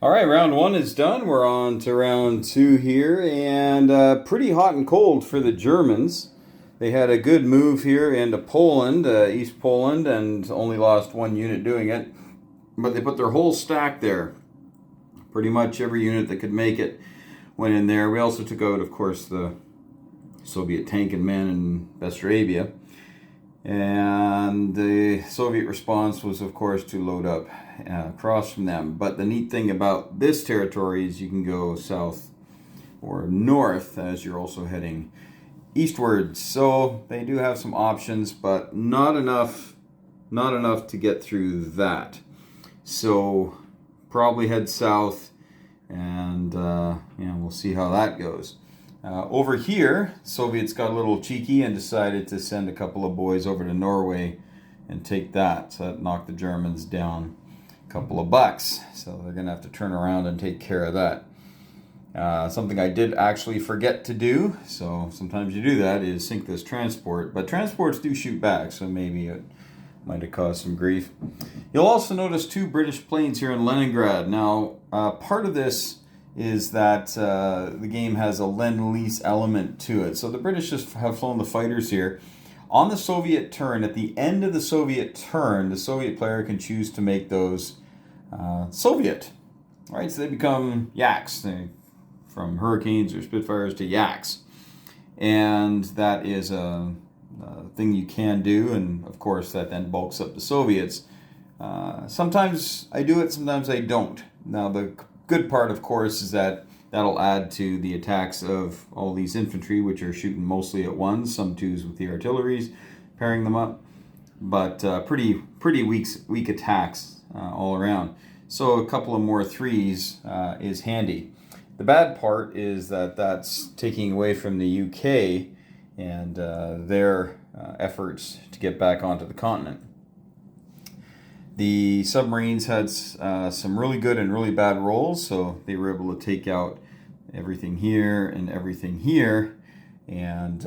All right, round one is done. We're on to round two here, and pretty hot and cold for the Germans. They had a good move here into Poland, East Poland, and only lost one unit doing it. But they put their whole stack there. Pretty much every unit that could make it went in there. We also took out, of course, the Soviet tank and men in Bessarabia. And the Soviet response was, of course, to load up across from them. But the neat thing about this territory is you can go south or north as you're also heading eastwards. So they do have some options, but not enough to get through that. So probably head south, and we'll see how that goes. Over here, Soviets got a little cheeky and decided to send a couple of boys over to Norway and take that. So that knocked the Germans down a couple of bucks. So they're going to have to turn around and take care of that. Something I did actually forget to do, so sometimes you do that, is sink this transport. But transports do shoot back, so maybe it might have caused some grief. You'll also notice two British planes here in Leningrad. Now, part of this is that the game has a Lend-Lease element to it. So the British just have flown the fighters here. On the Soviet turn, at the end of the Soviet turn, the Soviet player can choose to make those Soviet. All right, so they become Yaks, from Hurricanes or Spitfires to Yaks. And that is a thing you can do, and of course that then bulks up the Soviets. Sometimes I do it, sometimes I don't. Now the good part, of course, is that that'll add to the attacks of all these infantry, which are shooting mostly at ones, some twos with the artilleries, pairing them up. But pretty weak attacks all around. So a couple of more threes is handy. The bad part is that that's taking away from the UK and their efforts to get back onto the continent. The submarines had some really good and really bad rolls, so they were able to take out everything here and everything here, and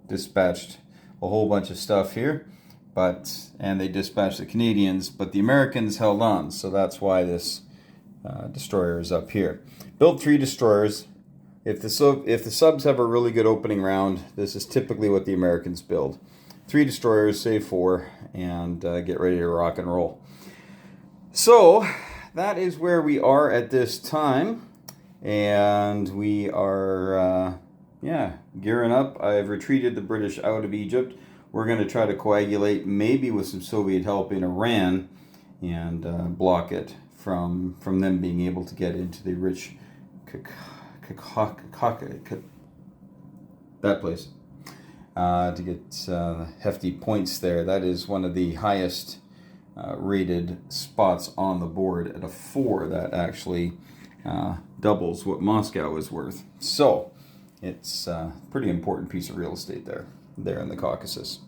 dispatched a whole bunch of stuff here. And they dispatched the Canadians, but the Americans held on, so that's why this destroyer is up here. Build 3 destroyers. If the subs have a really good opening round, this is typically what the Americans build. 3 destroyers, save 4, and get ready to rock and roll. So that is where we are at this time, and we are gearing up. I've retreated the British out of Egypt. We're going to try to coagulate, maybe with some Soviet help, in Iran, and block it from them being able to get into the rich that place. To get hefty points there. That is one of the highest rated spots on the board at a 4. That actually doubles what Moscow is worth. So it's a pretty important piece of real estate there in the Caucasus.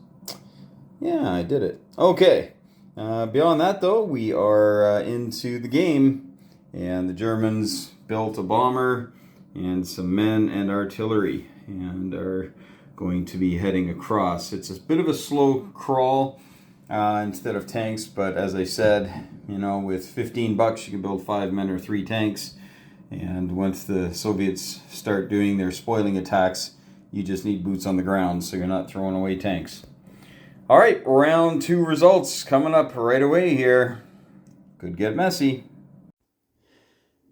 Yeah, I did it. Okay. Beyond that, though, we are into the game, and the Germans built a bomber and some men and artillery, and are going to be heading across. It's a bit of a slow crawl instead of tanks, but as I said, with 15 bucks you can build 5 men or 3 tanks, and once the Soviets start doing their spoiling attacks, you just need boots on the ground, so you're not throwing away tanks. All right, round 2 results coming up right away here. Could get messy.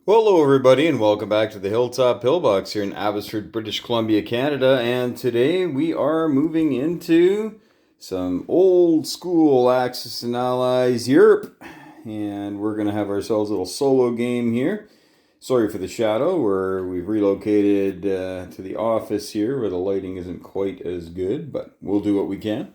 Well, hello everybody, and welcome back to the Hilltop Pillbox here in Abbotsford, British Columbia, Canada. And today we are moving into some old school Axis and Allies Europe, and we're going to have ourselves a little solo game here. Sorry for the shadow, we've relocated to the office here where the lighting isn't quite as good, but we'll do what we can.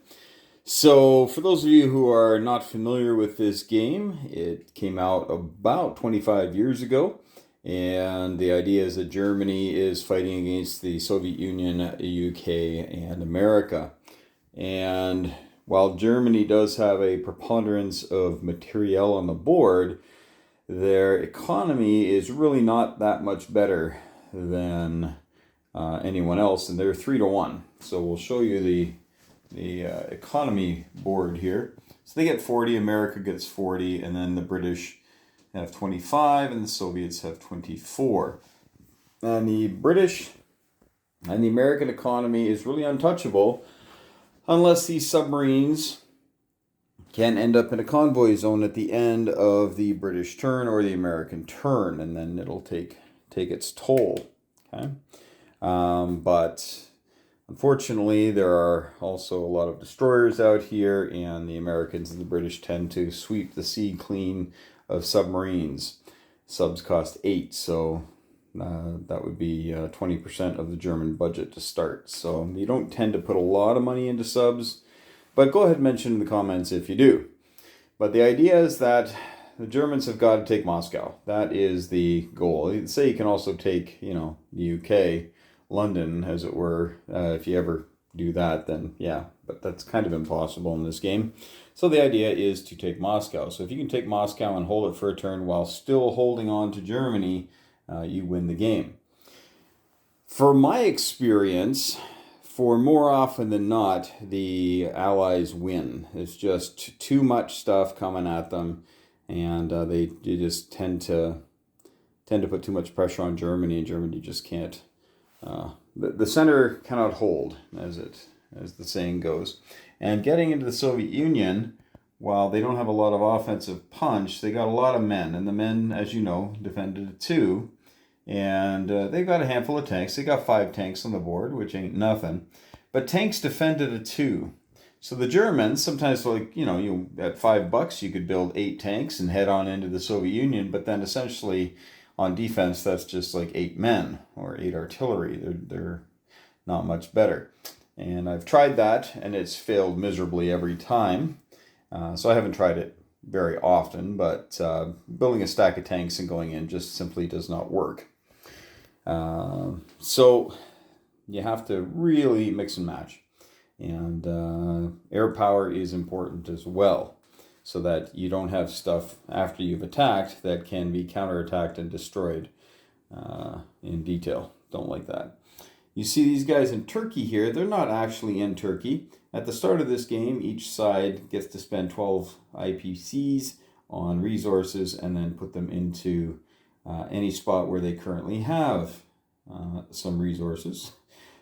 So, for those of you who are not familiar with this game, it came out about 25 years ago, and the idea is that Germany is fighting against the Soviet Union, UK, and America. And while Germany does have a preponderance of materiel on the board, their economy is really not that much better than anyone else, and they're 3-1. So we'll show you the economy board here. So they get 40, America gets 40, and then the British have 25, and the Soviets have 24. And the British and the American economy is really untouchable unless these submarines can end up in a convoy zone at the end of the British turn or the American turn, and then it'll take its toll. Okay, but unfortunately, there are also a lot of destroyers out here, and the Americans and the British tend to sweep the sea clean of submarines. Subs cost 8, so that would be 20% of the German budget to start. So you don't tend to put a lot of money into subs, but go ahead and mention in the comments if you do. But the idea is that the Germans have got to take Moscow. That is the goal. You'd say you can also take, the UK, London, as it were. If you ever do that, then yeah, but that's kind of impossible in this game. So the idea is to take Moscow. So if you can take Moscow and hold it for a turn while still holding on to Germany, you win the game. For my experience, for more often than not, the Allies win. It's just too much stuff coming at them, and they just tend to put too much pressure on Germany, and Germany just can't. The center cannot hold, as the saying goes. And getting into the Soviet Union, while they don't have a lot of offensive punch, they got a lot of men, and the men, as you know, defended it too. And they've got a handful of tanks. They got 5 tanks on the board, which ain't nothing. But tanks defended it too. So the Germans, sometimes at $5 you could build 8 tanks and head on into the Soviet Union, but then essentially on defense that's just like 8 men or 8 artillery. They're not much better. And I've tried that, and it's failed miserably every time. So I haven't tried it very often, but building a stack of tanks and going in just simply does not work. So you have to really mix and match. And air power is important as well, so that you don't have stuff after you've attacked that can be counterattacked and destroyed in detail. Don't like that. You see these guys in Turkey here, they're not actually in Turkey. At the start of this game, each side gets to spend 12 IPCs on resources and then put them into any spot where they currently have some resources.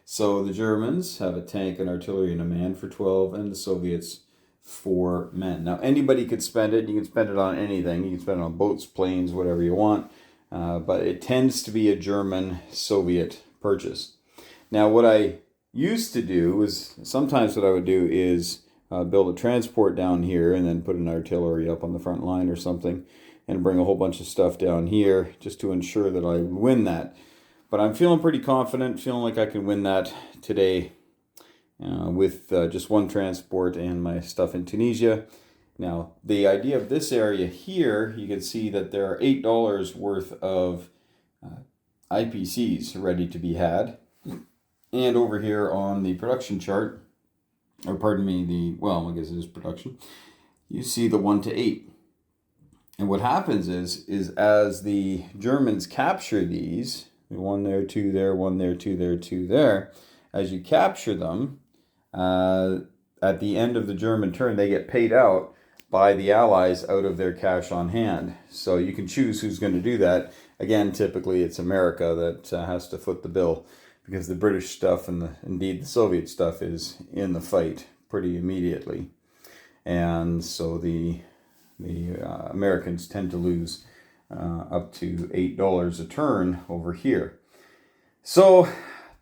So the Germans have a tank, an artillery, and a man for 12, and the Soviets 4 men. Now anybody could spend it. You can spend it on anything. You can spend it on boats, planes, whatever you want. But it tends to be a German-Soviet purchase. Now what I used to do is, sometimes what I would do is build a transport down here and then put an artillery up on the front line or something and bring a whole bunch of stuff down here just to ensure that I win that. But I'm feeling pretty confident, feeling like I can win that today with just one transport and my stuff in Tunisia. Now, the idea of this area here, you can see that there are $8 worth of IPCs ready to be had. And over here on the production chart, or pardon me, I guess it is production, you see the 1 to 8. And what happens is as the Germans capture these, 1 there, 2 there, 1 there, 2 there, 2 there, as you capture them, at the end of the German turn, they get paid out by the Allies out of their cash on hand. So you can choose who's going to do that. Again, typically it's America that has to foot the bill, because the British stuff and indeed the Soviet stuff is in the fight pretty immediately. And so the Americans tend to lose up to $8 a turn over here. So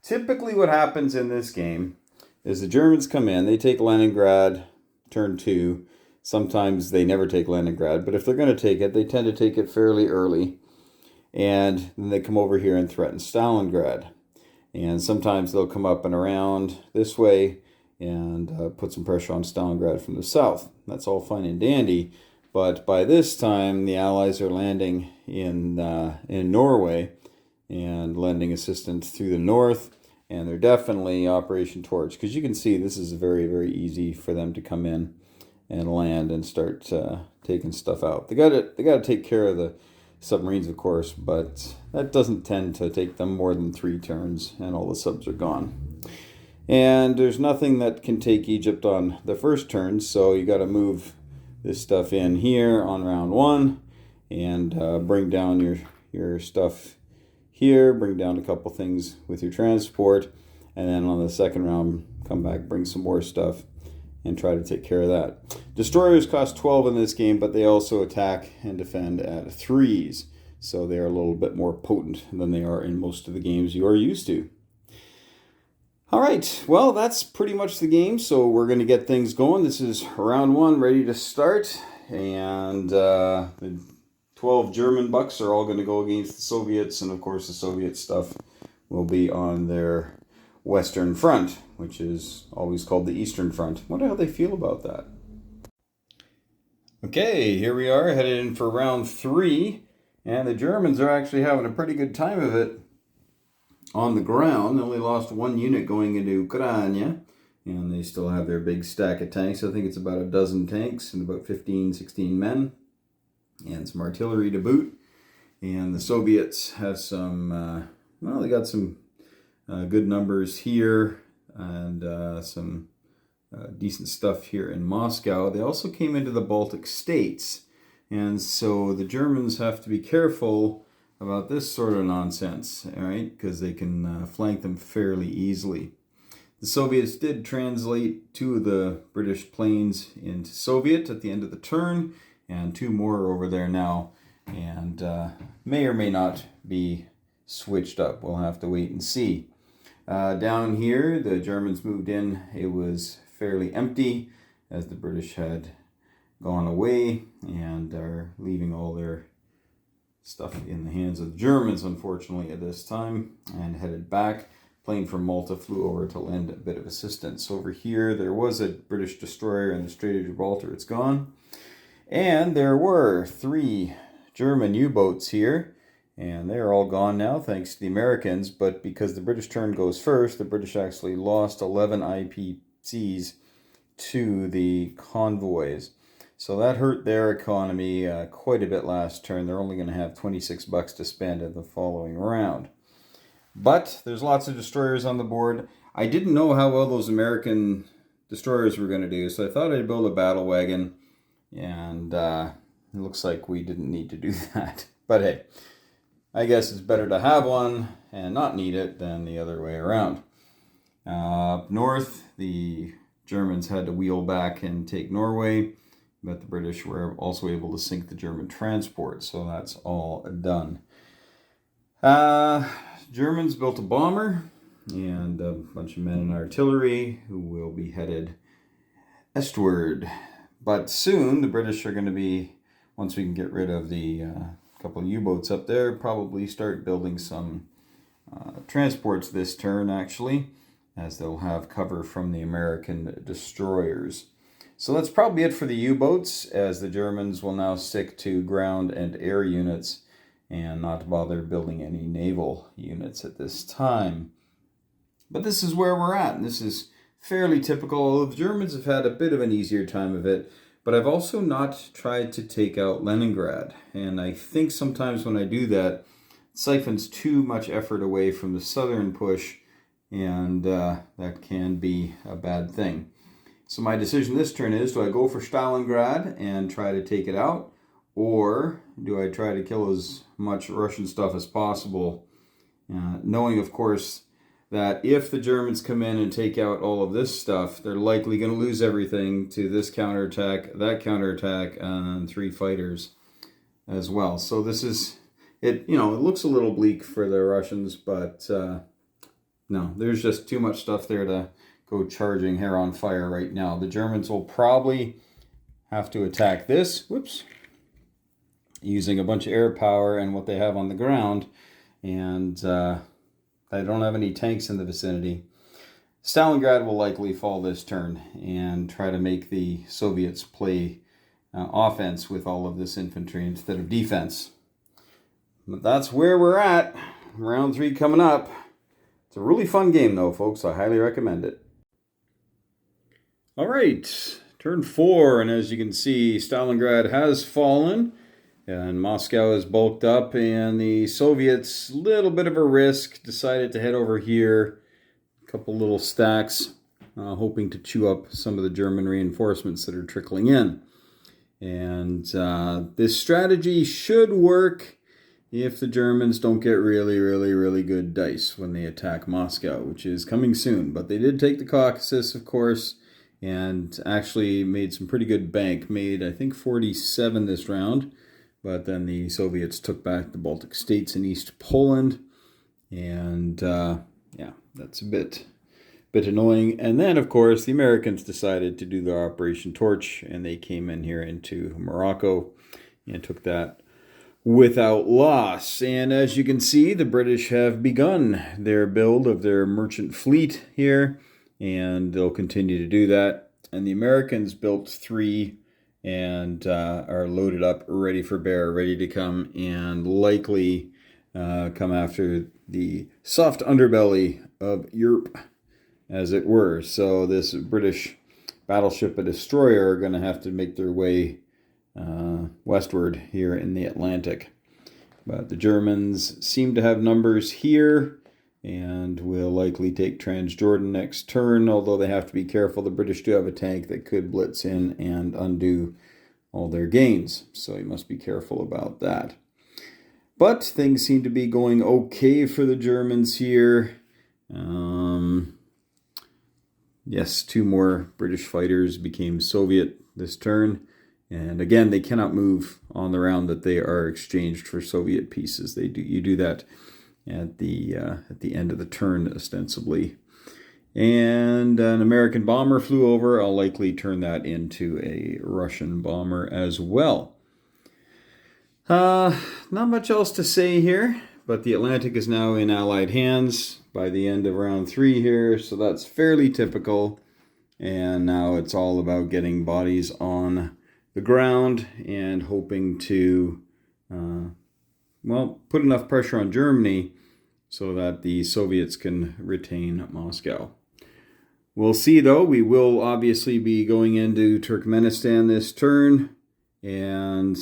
typically what happens in this game is the Germans come in, they take Leningrad, turn 2. Sometimes they never take Leningrad, but if they're going to take it, they tend to take it fairly early. And then they come over here and threaten Stalingrad. And sometimes they'll come up and around this way and put some pressure on Stalingrad from the south. That's all fine and dandy. But by this time, the Allies are landing in Norway and lending assistance through the north. And they're definitely Operation Torch, because you can see this is very, very easy for them to come in and land and start taking stuff out. They got to take care of the submarines, of course, but that doesn't tend to take them more than 3 turns, and all the subs are gone. And there's nothing that can take Egypt on the first turn, so you got to move this stuff in here on round 1, and bring down your stuff here, bring down a couple things with your transport, and then on the second round, come back, bring some more stuff, and try to take care of that. Destroyers cost 12 in this game, but they also attack and defend at 3s, so they are a little bit more potent than they are in most of the games you are used to. All right, well, that's pretty much the game, so we're going to get things going. This is round 1, ready to start, and the 12 German bucks are all going to go against the Soviets, and of course the Soviet stuff will be on their Western Front, which is always called the Eastern Front. Wonder how they feel about that. Okay, here we are, headed in for round 3, and the Germans are actually having a pretty good time of it on the ground. They only lost 1 unit going into Ukraine, and they still have their big stack of tanks. I think it's about a dozen tanks and about 15, 16 men, and some artillery to boot. And the Soviets have some, well, they got some good numbers here, and some decent stuff here in Moscow. They also came into the Baltic states, and so the Germans have to be careful about this sort of nonsense, all right, because they can flank them fairly easily. The Soviets did translate 2 of the British planes into Soviet at the end of the turn, and 2 more are over there now, and may or may not be switched up. We'll have to wait and see. Down here, the Germans moved in. It was fairly empty, as the British had gone away and are leaving all their stuff in the hands of the Germans, unfortunately, at this time, and headed back. Plane from Malta flew over to lend a bit of assistance. Over here, there was a British destroyer in the Strait of Gibraltar. It's gone. And there were 3 German U-boats here, and they're all gone now, thanks to the Americans. But because the British turn goes first, the British actually lost 11 IPCs to the convoys. So that hurt their economy quite a bit last turn. They're only going to have 26 bucks to spend in the following round. But there's lots of destroyers on the board. I didn't know how well those American destroyers were going to do, so I thought I'd build a battle wagon, and it looks like we didn't need to do that. But hey, I guess it's better to have one and not need it than the other way around. Up north, the Germans had to wheel back and take Norway, but the British were also able to sink the German transport, so that's all done. Germans built a bomber and a bunch of men in artillery who will be headed eastward. But soon the British are going to be, once we can get rid of the couple of U-boats up there, probably start building some transports this turn, actually, as they'll have cover from the American destroyers. So that's probably it for the U-boats, as the Germans will now stick to ground and air units and not bother building any naval units at this time. But this is where we're at, and this is fairly typical. Although the Germans have had a bit of an easier time of it, but I've also not tried to take out Leningrad, and I think sometimes when I do that, it siphons too much effort away from the southern push, and that can be a bad thing. So my decision this turn is, do I go for Stalingrad and try to take it out, or do I try to kill as much Russian stuff as possible, knowing, of course, that if the Germans come in and take out all of this stuff, they're likely going to lose everything to this counterattack, that counterattack, and 3 fighters as well. So this is, it looks a little bleak for the Russians, but no, there's just too much stuff there to go charging hair on fire right now. The Germans will probably have to attack this, using a bunch of air power and what they have on the ground, and I don't have any tanks in the vicinity. Stalingrad will likely fall this turn and try to make the Soviets play offense with all of this infantry instead of defense. But that's where we're at. Round 3 coming up. It's a really fun game though, folks. I highly recommend it. All right, turn 4, and as you can see, Stalingrad has fallen, and Moscow is bulked up, and the Soviets, little bit of a risk, decided to head over here, a couple little stacks, hoping to chew up some of the German reinforcements that are trickling in. And this strategy should work if the Germans don't get really, really, really good dice when they attack Moscow, which is coming soon. But they did take the Caucasus, of course, and actually made some pretty good bank. Made, I think, 47 this round. But then the Soviets took back the Baltic states and East Poland. And yeah, that's a bit annoying. And then, of course, the Americans decided to do their Operation Torch, and they came in here into Morocco and took that without loss. And as you can see, the British have begun their build of their merchant fleet here, and they'll continue to do that. And the Americans built 3 and are loaded up, ready for bear, ready to come and likely come after the soft underbelly of Europe, as it were. So this British battleship, a destroyer, are going to have to make their way westward here in the Atlantic. But the Germans seem to have numbers here and will likely take Transjordan next turn, although they have to be careful. The British do have a tank that could blitz in and undo all their gains, so you must be careful about that. But things seem to be going okay for the Germans here. Yes, 2 more British fighters became Soviet this turn. And again, they cannot move on the round that they are exchanged for Soviet pieces. You do that at the end of the turn, ostensibly. And an American bomber flew over. I'll likely turn that into a Russian bomber as well. Not much else to say here, but the Atlantic is now in Allied hands by the end of round 3 here, so that's fairly typical. And now it's all about getting bodies on the ground and hoping to, put enough pressure on Germany so that the Soviets can retain Moscow. We'll see, though. We will obviously be going into Turkmenistan this turn and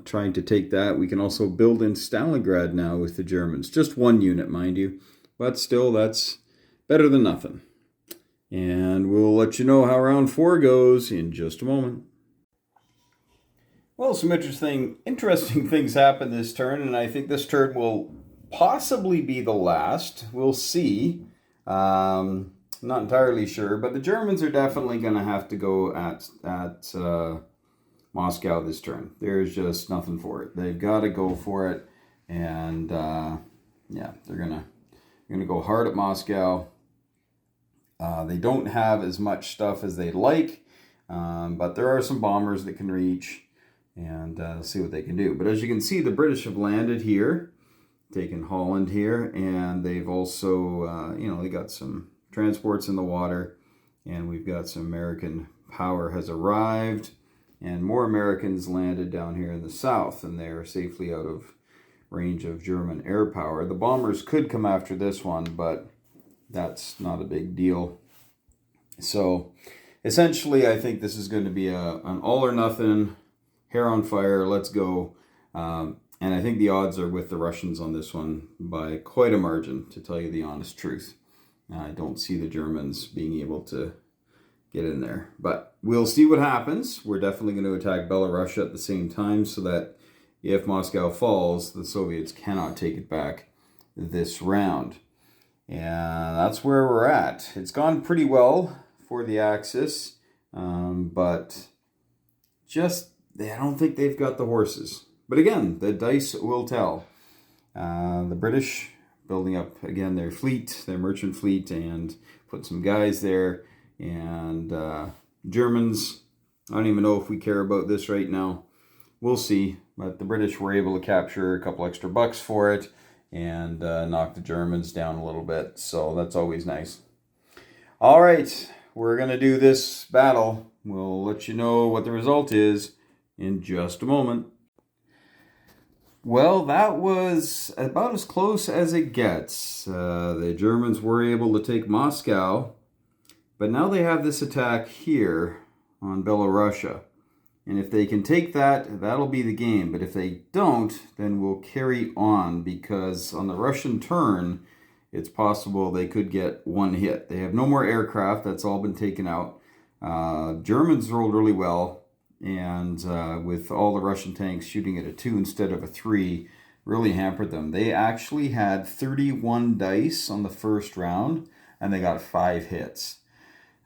trying to take that. We can also build in Stalingrad now with the Germans. Just 1 unit, mind you. But still, that's better than nothing. And we'll let you know how round 4 goes in just a moment. Well, some interesting things happened this turn, and I think this turn will possibly be the last. We'll see. Not entirely sure, but the Germans are definitely going to have to go at Moscow this turn. There's just nothing for it. They've got to go for it, and they're gonna go hard at Moscow. They don't have as much stuff as they'd like, but there are some bombers that can reach, and see what they can do. But as you can see, the British have landed here, taken Holland here, and they've also, they got some transports in the water, and we've got some American power has arrived, and more Americans landed down here in the south, and they're safely out of range of German air power. The bombers could come after this one, but that's not a big deal. So essentially, I think this is going to be an all or nothing, hair on fire, let's go. And I think the odds are with the Russians on this one by quite a margin, to tell you the honest truth. I don't see the Germans being able to get in there. But we'll see what happens. We're definitely going to attack Belarus at the same time so that if Moscow falls, the Soviets cannot take it back this round. And that's where we're at. It's gone pretty well for the Axis, but I don't think they've got the horses. But again, the dice will tell. The British building up, again, their fleet, their merchant fleet, and put some guys there. And Germans, I don't even know if we care about this right now. We'll see. But the British were able to capture a couple extra bucks for it and knock the Germans down a little bit. So that's always nice. All right, we're going to do this battle. We'll let you know what the result is in just a moment. Well, that was about as close as it gets. The Germans were able to take Moscow, but now they have this attack here on Belarusia. And if they can take that, that'll be the game. But if they don't, then we'll carry on, because on the Russian turn, it's possible they could get one hit. They have no more aircraft. That's all been taken out. Germans rolled really well. and with all the Russian tanks shooting at a 2 instead of a 3, really hampered them. They actually had 31 dice on the first round, and they got 5 hits.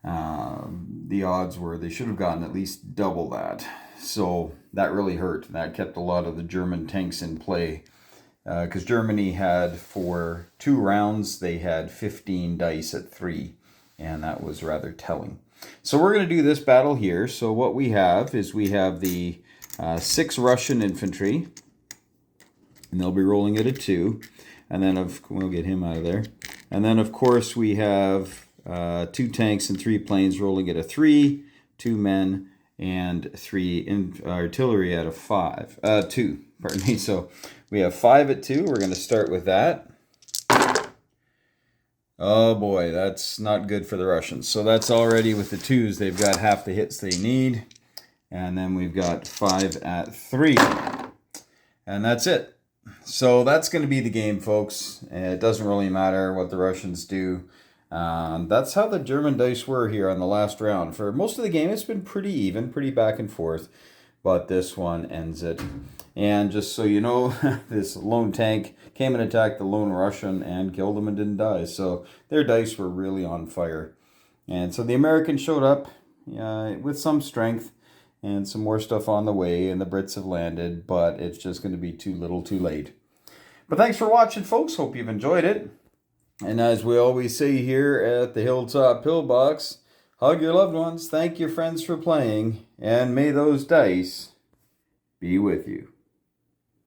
The odds were they should have gotten at least double that. So that really hurt. That kept a lot of the German tanks in play. Because Germany had, for 2 rounds, they had 15 dice at 3. And that was rather telling. So we're going to do this battle here. So what we have is we have the 6 Russian infantry. And they'll be rolling at a 2. And then we'll get him out of there. And then, of course, we have 2 tanks and 3 planes rolling at a 3, 2 men, and 3 artillery at a 2. Pardon me. So we have 5 at 2. We're going to start with that. Oh boy, that's not good for the Russians. So that's already with the 2s. They've got half the hits they need. And then we've got 5 at 3. And that's it. So that's going to be the game, folks. It doesn't really matter what the Russians do. That's how the German dice were here on the last round. For most of the game, it's been pretty even, pretty back and forth. But this one ends it. And just so you know, this lone tank came and attacked the lone Russian and killed him and didn't die. So their dice were really on fire. And so the Americans showed up with some strength and some more stuff on the way. And the Brits have landed, but it's just going to be too little too late. But thanks for watching, folks. Hope you've enjoyed it. And as we always say here at the Hilltop Pillbox, hug your loved ones, thank your friends for playing, and may those dice be with you.